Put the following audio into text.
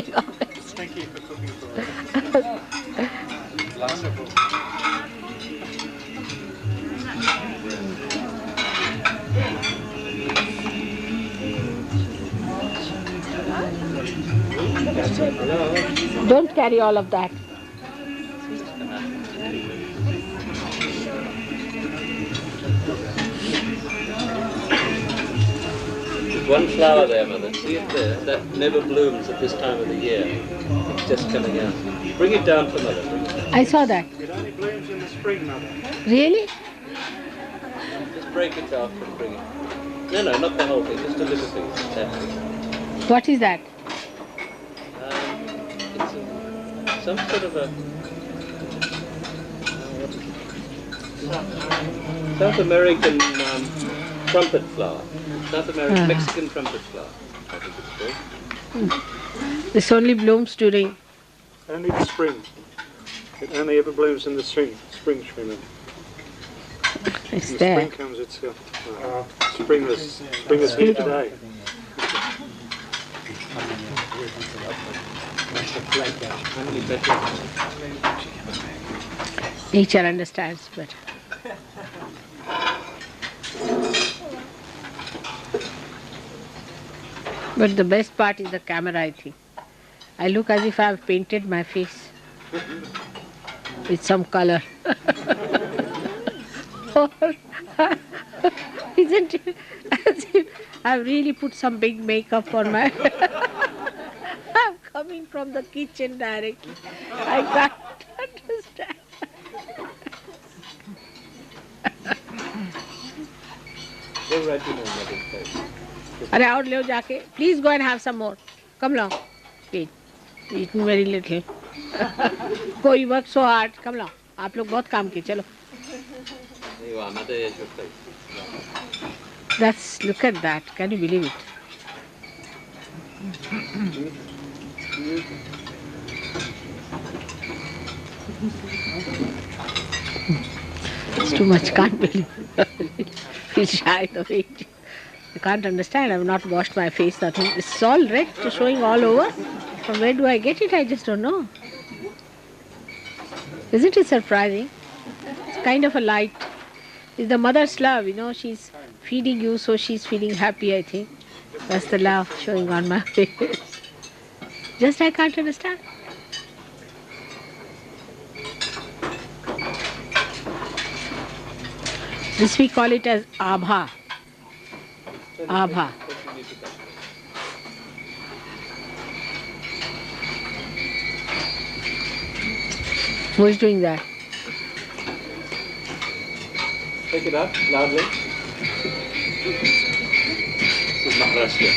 Thank you for cooking for us. Wonderful. Don't carry all of that. There's one flower there, Mother. See it there? That never blooms at this time of the year. It's just coming out. Bring it down for Mother. I saw that. It only blooms in the spring, Mother. Really? Just break it off and bring it. No, no, not the whole thing. Just a little piece. That. What is that? It's some sort of a South American trumpet flower. South American Mexican trumpet flower. I think it's called. This only blooms during. Only the spring. It only ever blooms in the spring, Shrima. It's When there. spring comes, it's spring is here today. Nature understands better. But the best part is the camera, I think. I look as if I have painted my face with some color. Isn't it? As if I've really put some big makeup on my... I'm coming from the kitchen directly. I can't understand. Go right in on Mother's face. अरे और ले जाके please go and have some more कम लो please eating very little कोई work so hard कम लो आप लोग बहुत काम किए चलो There you are, Mother. Here's your face. That's look at that can you believe it It's too much, can't believe. Feel shy the way. I can't understand. I've not washed my face, nothing. It's all red, showing all over. From where do I get it? I just don't know. Isn't it surprising? It's kind of a light. It's the mother's love, you know. She's feeding you, so she's feeling happy, I think. That's the love showing on my face. Just I can't understand. This we call it as Aabha. Aabha. Who is doing that? Take it up loudly. This is not Russia.